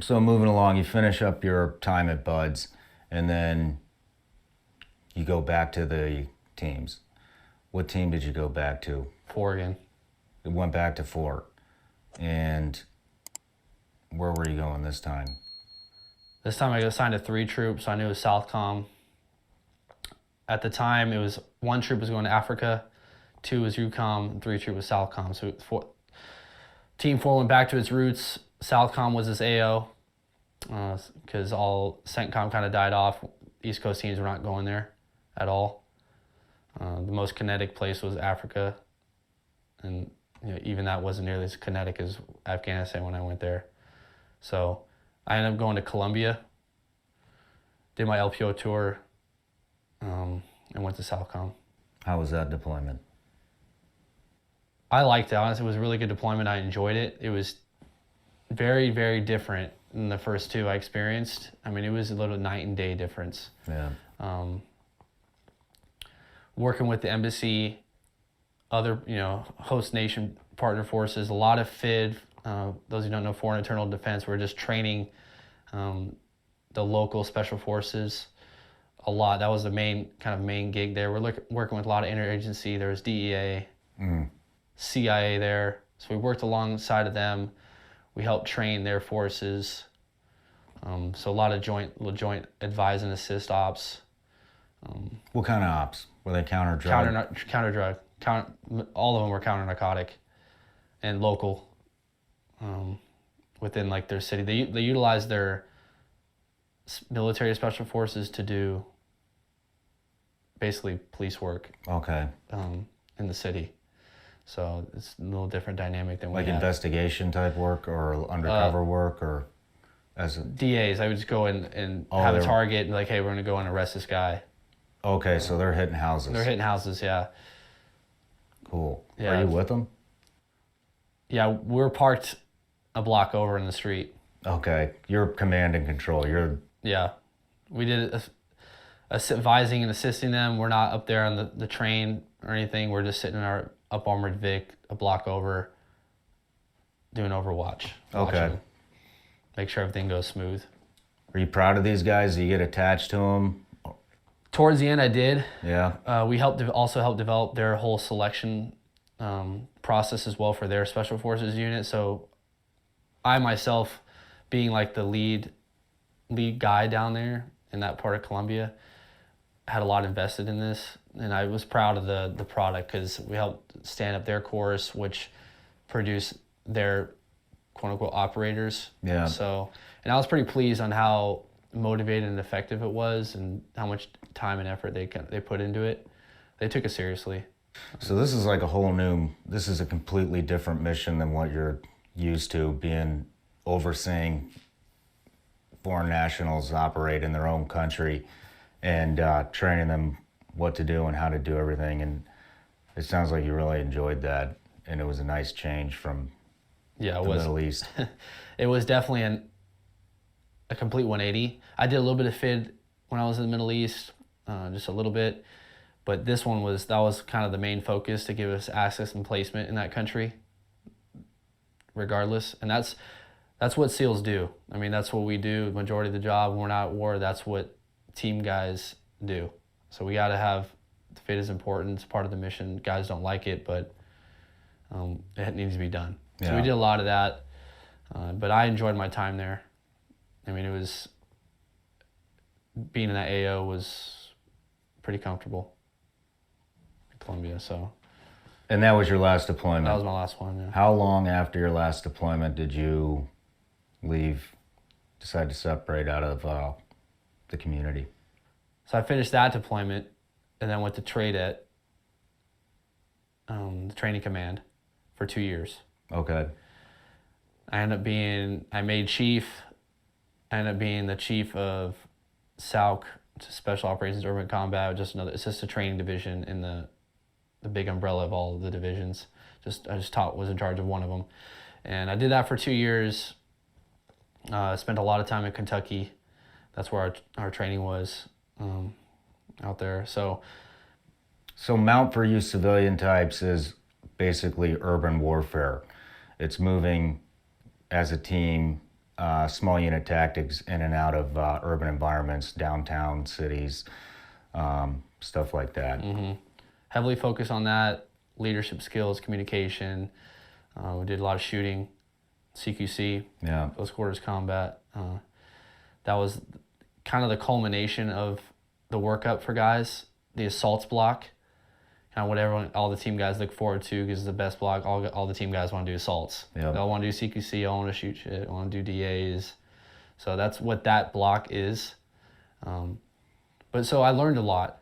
So moving along, you finish up your time at Buds, and then you go back to the teams. What team did you go back to? Oregon. It went back to Fort. And where were you going this time? This time I got assigned to 3 troops. So I knew it was Southcom. At the time, it was 1 troop was going to Africa, 2 was UCOM, 3 troop was Southcom. So Team 4 went back to its roots. Southcom was this AO because all CENTCOM kind of died off. East Coast teams were not going there at all. The most kinetic place was Africa, and even that wasn't nearly as kinetic as Afghanistan when I went there. So I ended up going to Colombia, did my LPO tour, and went to Southcom. How was that deployment? I liked it. Honestly, it was a really good deployment. I enjoyed it. It was very, very different than the first 2 I experienced. I mean, it was a little night and day difference. Yeah. Working with the embassy, other, host nation partner forces, a lot of FID. Those who don't know, Foreign Internal Defense, we're just training the local special forces a lot. That was the main gig there. We're working with a lot of interagency. There was DEA, CIA there. So we worked alongside of them. We helped train their forces. So a lot of joint advise and assist ops. What kind of ops? Were they counter-drug? Counter-drug. All of them were counter-narcotic and local within their city. They utilized their military special forces to do basically police work. Okay. In the city. So it's a little different dynamic than we had. Investigation type work or undercover work or as a... DAs. I would just go in and have a target and hey, we're going to go and arrest this guy. Okay, so they're hitting houses. They're hitting houses, yeah. Cool. Yeah. Are you with them? Yeah, we're parked a block over in the street. Okay, you're command and control. Yeah, we did advising and assisting them. We're not up there on the train or anything. We're just sitting in our up armored Vic a block over, doing overwatch. Okay. Make sure everything goes smooth. Are you proud of these guys? Do you get attached to them? Towards the end, I did. Yeah. We also helped develop their whole selection process as well for their special forces unit. So I myself, being the lead guy down there in that part of Colombia, had a lot invested in this, and I was proud of the product because we helped stand up their course, which produced their quote unquote operators. Yeah. So, and I was pretty pleased on how motivated and effective it was, and how much time and effort they put into it. They took it seriously. So this is this is a completely different mission than what you're used to, being overseeing foreign nationals operate in their own country and training them what to do and how to do everything. And it sounds like you really enjoyed that, and it was a nice change from the Middle East. It was definitely a complete 180. I did a little bit of FID when I was in the Middle East, just a little bit, but this one was kind of the main focus, to give us access and placement in that country regardless. And that's what SEALs do. I mean, that's what we do. The majority of the job, when we're not at war, that's what team guys do. So we got to have, FID is important. It's part of the mission. Guys don't like it, but it needs to be done. Yeah. So we did a lot of that, but I enjoyed my time there. I mean, being in that AO was pretty comfortable in Colombia, so. And that was your last deployment? That was my last one, yeah. How long after your last deployment did you decide to separate out of the community? So I finished that deployment and then went to trade at the training command for 2 years. Okay. I made chief. I ended up being the chief of SAUC, Special Operations Urban Combat, it's just a training division in the big umbrella of all of the divisions. I was in charge of one of them. And I did that for 2 years. Spent a lot of time in Kentucky. That's where our training was out there. So Mount for you civilian types is basically urban warfare. It's moving as a team small unit tactics in and out of urban environments, downtown cities, stuff like that. Heavily focused on that, leadership skills, communication. We did a lot of shooting, CQC, Yeah. close quarters combat. That was kind of the culmination of the workup for guys, the assaults block. Kind of what all the team guys look forward to, because it's the best block. All the team guys want to do assaults. Yep. They all want to do CQC, they all want to shoot shit, want to do DAs. So that's what that block is. But so I learned a lot.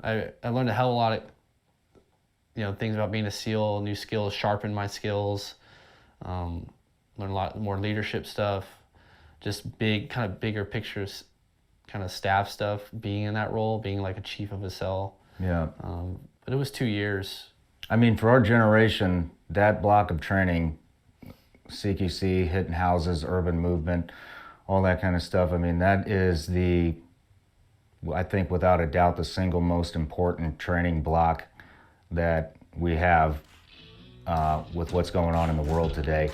I learned a hell of a lot of things about being a SEAL, new skills, sharpened my skills. Learned a lot more leadership stuff, just bigger pictures, kind of staff stuff, being in that role, being like a chief of a cell. Yeah. But it was 2 years. I mean, for our generation, that block of training, CQC, hitting houses, urban movement, all that kind of stuff, I mean, that is I think without a doubt, the single most important training block that we have with what's going on in the world today.